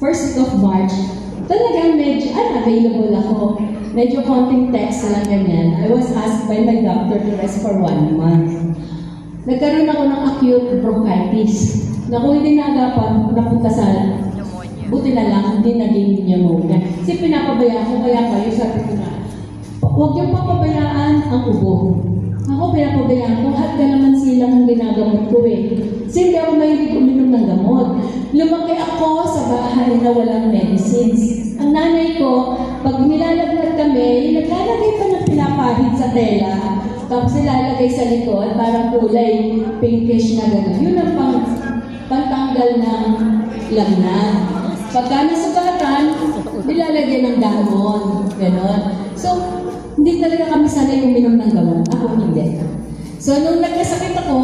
first week of March, talagang medyo unavailable ako. Medyo konting text lang ganyan. I was asked by my doctor to rest for 1 month. Nagkaroon ako ng acute bronchitis. Na kung hindi na dapat napunta sa buti na lang, hindi naging pneumonia. Kasi pinapabayaan ko, kaya kayo sabi ko na, huwag yung papabayaan ang ubo. Ako pinapabayaan ko, hot ka naman silang ang ginagamot ko eh. Kasi hindi ako mahilig uminom ng gamot. Lumaki ako sa bahay na walang medicines. Ang nanay ko, pag nilalagnat kami, naglalagay pa ng pinapahid sa tela, tapos nilalagay sa likod, parang kulay pinkish na gano'n. Yun ang pantanggal ng lagnat. Pagka nasugatan, nilalagyan ng dahon. Gano'n. So, hindi talaga kami sanay uminom ng gamot. Ako hindi. So, nung nagkasakit ako,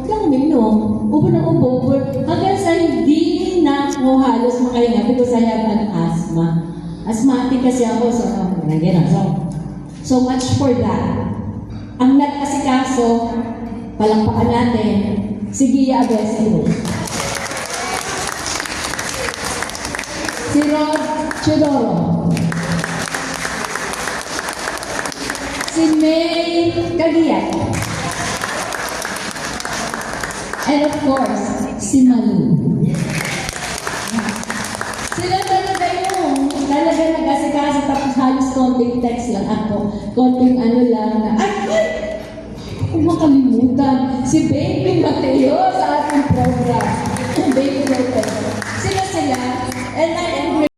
lang uminom. Ubo ng ubo. Hanggang sa hindi na ako halos makahinga because I have an asthma. Asthmatic kasi ako. So much for that. Ang nag-asikaso, palakpakan natin, si Gia Abesero. Si Rod Chidoro. Si May Caguiat. And of course, si Malu. Sila talaga yung nag-asikaso tapos halos konting text lang ako. Konting ano lang na, ay! Kung makalimutan, si Baby Mateo.